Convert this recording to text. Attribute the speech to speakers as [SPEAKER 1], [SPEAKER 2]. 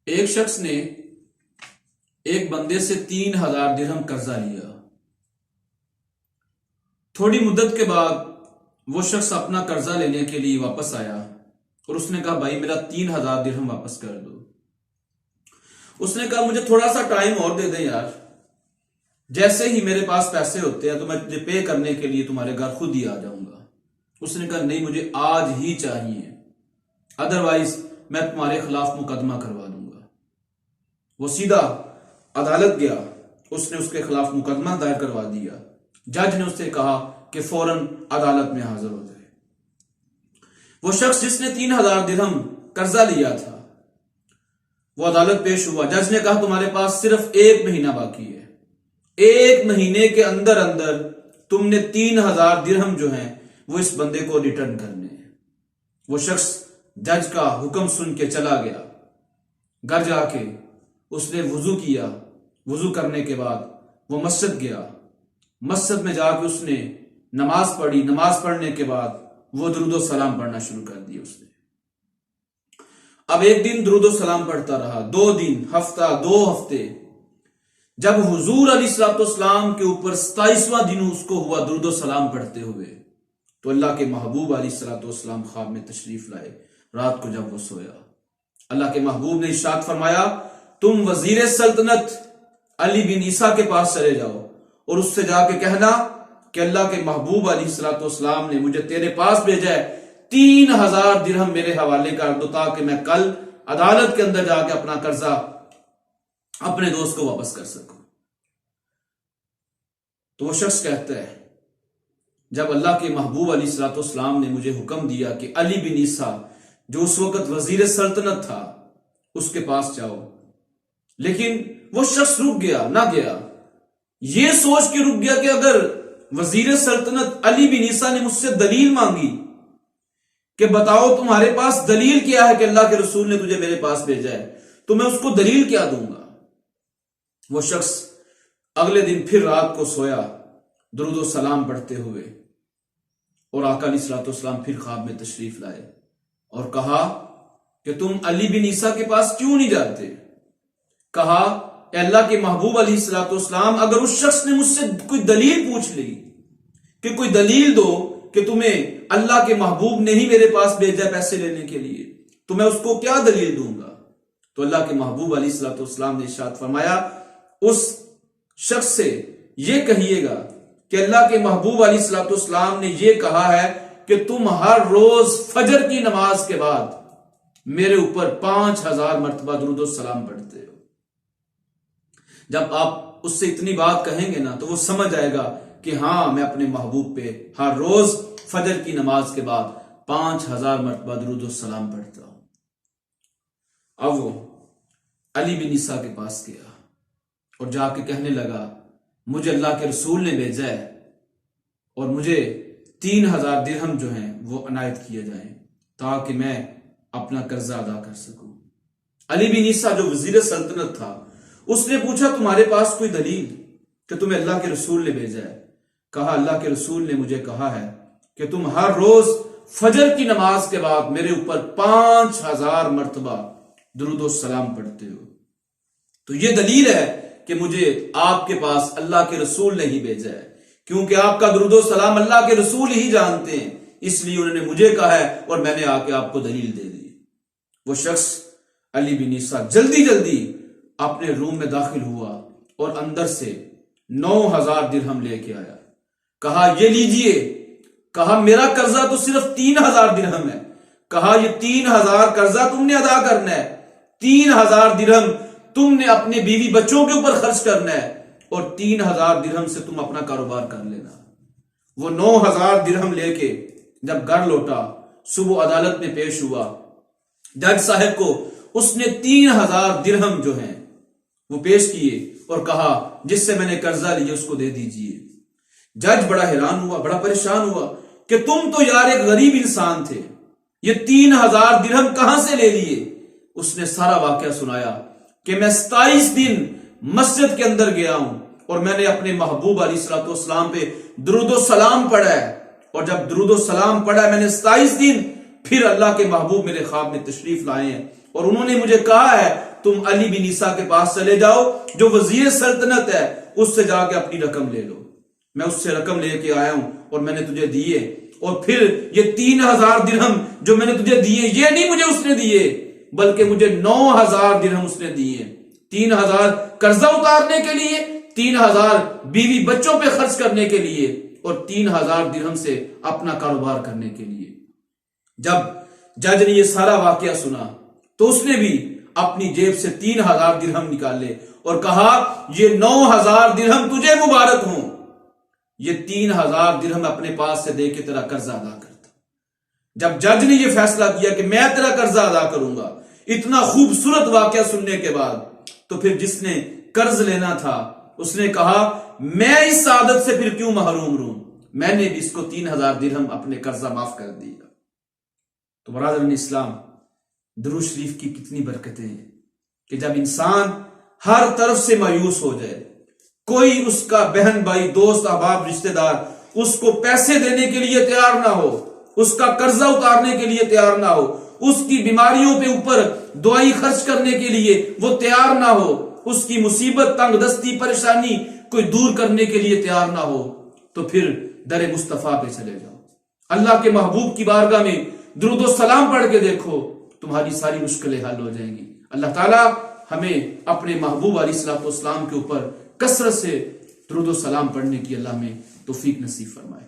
[SPEAKER 1] ایک شخص نے ایک بندے سے 3000 درہم قرضہ لیا۔ تھوڑی مدت کے بعد وہ شخص اپنا قرضہ لینے کے لیے واپس آیا اور اس نے کہا بھائی میرا 3000 درہم واپس کر دو۔ اس نے کہا مجھے تھوڑا سا ٹائم اور دے دیں یار، جیسے ہی میرے پاس پیسے ہوتے ہیں تو میں تجھے پے کرنے کے لیے تمہارے گھر خود ہی آ جاؤں گا۔ اس نے کہا نہیں مجھے آج ہی چاہیے، ادروائز میں تمہارے خلاف مقدمہ کروا دوں گا۔ وہ سیدھا عدالت گیا، اس نے اس کے خلاف مقدمہ دائر کروا دیا۔ جج نے اس سے کہا کہ فوراً عدالت میں حاضر ہو جائے۔ وہ شخص جس نے 3000 درہم قرضہ لیا تھا وہ عدالت پیش ہوا۔ جج نے کہا تمہارے پاس صرف 1 مہینہ باقی ہے، 1 مہینے کے اندر اندر تم نے 3000 درہم جو ہیں وہ اس بندے کو ریٹرن کرنے ہیں۔ وہ شخص جج کا حکم سن کے چلا گیا، گھر جا کے اس نے وضو کیا، وضو کرنے کے بعد وہ مسجد گیا، مسجد میں جا کے اس نے نماز پڑھی، نماز پڑھنے کے بعد وہ درود و سلام پڑھنا شروع کر دیا۔ اس نے اب ایک دن درود و سلام پڑھتا رہا، 2 دن، ہفتہ، 2 ہفتے، جب حضور علیہ الصلوۃ والسلام کے اوپر 27واں دن اس کو ہوا درود و سلام پڑھتے ہوئے، تو اللہ کے محبوب علیہ الصلوۃ والسلام خواب میں تشریف لائے۔ رات کو جب وہ سویا، اللہ کے محبوب نے ارشاد فرمایا تم وزیر سلطنت علی بن عیسیٰ کے پاس چلے جاؤ اور اس سے جا کے کہنا کہ اللہ کے محبوب علیہ الصلوۃ والسلام نے مجھے تیرے پاس بھیجا ہے، 3000 درہم میرے حوالے کر دو تاکہ میں کل عدالت کے اندر جا کے اپنا قرضہ اپنے دوست کو واپس کر سکوں۔ تو وہ شخص کہتا ہے جب اللہ کے محبوب علیہ الصلوۃ والسلام نے مجھے حکم دیا کہ علی بن عیسیٰ جو اس وقت وزیر سلطنت تھا اس کے پاس جاؤ، لیکن وہ شخص رک گیا، نہ گیا، یہ سوچ کے رک گیا کہ اگر وزیر سلطنت علی بن عیسیٰ نے مجھ سے دلیل مانگی کہ بتاؤ تمہارے پاس دلیل کیا ہے کہ اللہ کے رسول نے تجھے میرے پاس بھیجا ہے، تو میں اس کو دلیل کیا دوں گا۔ وہ شخص اگلے دن پھر رات کو سویا درود و سلام پڑھتے ہوئے، اور آقا علیہ الصلوۃ والسلام پھر خواب میں تشریف لائے اور کہا کہ تم علی بن عیسیٰ کے پاس کیوں نہیں جاتے؟ کہا اے اللہ کے محبوب علیہ الصلوۃ والسلام اگر اس شخص نے مجھ سے کوئی دلیل پوچھ لی کہ کوئی دلیل دو کہ تمہیں اللہ کے محبوب نے ہی میرے پاس بھیجا پیسے لینے کے لیے، تو میں اس کو کیا دلیل دوں گا؟ تو اللہ کے محبوب علیہ الصلوۃ والسلام نے ارشاد فرمایا اس شخص سے یہ کہیے گا کہ اللہ کے محبوب علیہ الصلوۃ والسلام نے یہ کہا ہے کہ تم ہر روز فجر کی نماز کے بعد میرے اوپر 5000 مرتبہ درود و سلام پڑھتے ہو۔ جب آپ اس سے اتنی بات کہیں گے نا تو وہ سمجھ آئے گا کہ ہاں میں اپنے محبوب پہ ہر روز فجر کی نماز کے بعد 5000 مرتبہ درود و سلام پڑھتا ہوں۔ اب وہ علی بن عیسیٰ کے پاس گیا اور جا کے کہنے لگا مجھے اللہ کے رسول نے بھیجا ہے اور مجھے 3000 درہم جو ہیں وہ عنایت کیے جائیں تاکہ میں اپنا قرضہ ادا کر سکوں۔ علی بن عیسیٰ جو وزیر سلطنت تھا اس نے پوچھا تمہارے پاس کوئی دلیل کہ تمہیں اللہ کے رسول نے بھیجا ہے؟ کہا اللہ کے رسول نے مجھے کہا ہے کہ تم ہر روز فجر کی نماز کے بعد میرے اوپر 5000 مرتبہ درود و سلام پڑھتے ہو، تو یہ دلیل ہے کہ مجھے آپ کے پاس اللہ کے رسول نے ہی بھیجا ہے، کیونکہ آپ کا درود و سلام اللہ کے رسول ہی جانتے ہیں، اس لیے انہوں نے مجھے کہا ہے اور میں نے آ کے آپ کو دلیل دے دی۔ وہ شخص علی بن عیسیٰ جلدی جلدی اپنے روم میں داخل ہوا اور اندر سے 9000 درہم لے کے آیا۔ کہا یہ لیجئے، کہا میرا قرضہ تو صرف 3000 درہم ہے، کہا یہ 3000 قرضہ تم نے ادا کرنا ہے، 3000 درہم تم نے اپنے بیوی بچوں کے اوپر خرچ کرنا ہے اور 3000 درہم سے تم اپنا کاروبار کر لینا۔ وہ 9000 درہم لے کے جب گھر لوٹا، صبح عدالت میں پیش ہوا، جج صاحب کو اس نے 3000 درہم جو ہیں وہ پیش کیے اور کہا جس سے میں نے قرضہ لیا اس کو دے دیجئے۔ جج بڑا حیران ہوا، بڑا پریشان ہوا کہ تم تو یار ایک غریب انسان تھے، یہ 3000 درہم کہاں سے لے لیے؟ اس نے سارا واقعہ سنایا کہ میں 27 دن مسجد کے اندر گیا ہوں اور میں نے اپنے محبوب علیہ الصلوۃ والسلام پہ درود و سلام پڑھا ہے، اور جب درود و سلام پڑھا ہے میں نے 27 دن، پھر اللہ کے محبوب میرے خواب میں تشریف لائے ہیں اور انہوں نے مجھے کہا ہے تم علی بن عیسیٰ کے پاس چلے جاؤ جو وزیر سلطنت ہے، اس سے جا کے اپنی رقم لے لو۔ میں اس سے رقم لے کے آیا ہوں اور میں نے تجھے دیے، اور پھر یہ 3000 درہم جو میں نے تجھے دیے، یہ نہیں مجھے اس نے دیے بلکہ مجھے 9000 درہم اس نے دیے۔ 3000 قرضہ اتارنے کے لیے، 3000 بیوی بچوں پہ خرچ کرنے کے لیے، اور 3000 درہم سے اپنا کاروبار کرنے کے لیے۔ جب جج نے یہ سارا واقعہ سنا تو اس نے بھی اپنی جیب سے 3000 درہم نکالے اور کہا یہ 9000 درہم تجھے مبارک ہوں، یہ 3000 درہم اپنے پاس سے دے کے تیرا قرضہ ادا کرتا۔ جب جج نے یہ فیصلہ کیا کہ میں تیرا قرضہ ادا کروں گا، اتنا خوبصورت واقعہ سننے کے بعد، تو پھر جس نے قرض لینا تھا اس نے کہا میں اس سعادت سے پھر کیوں محروم رہوں، میں نے بھی اس کو 3000 درہم اپنے قرضہ معاف کر دیا۔ تو برادران اسلام، درود شریف کی کتنی برکتیں ہیں کہ جب انسان ہر طرف سے مایوس ہو جائے، کوئی اس کا بہن بھائی دوست احباب رشتہ دار اس کو پیسے دینے کے لیے تیار نہ ہو، اس کا قرضہ اتارنے کے لیے تیار نہ ہو، اس کی بیماریوں پہ اوپر دوائی خرچ کرنے کے لیے وہ تیار نہ ہو، اس کی مصیبت تنگ دستی پریشانی کوئی دور کرنے کے لیے تیار نہ ہو، تو پھر در مصطفیٰ پہ چلے جاؤ، اللہ کے محبوب کی بارگاہ میں درود و سلام پڑھ کے دیکھو، تمہاری ساری مشکلیں حل ہو جائیں گی۔ اللہ تعالیٰ ہمیں اپنے محبوب علیہ الصلوۃ والسلام کے اوپر کثرت سے درود و سلام پڑھنے کی اللہ میں توفیق نصیب فرمائے۔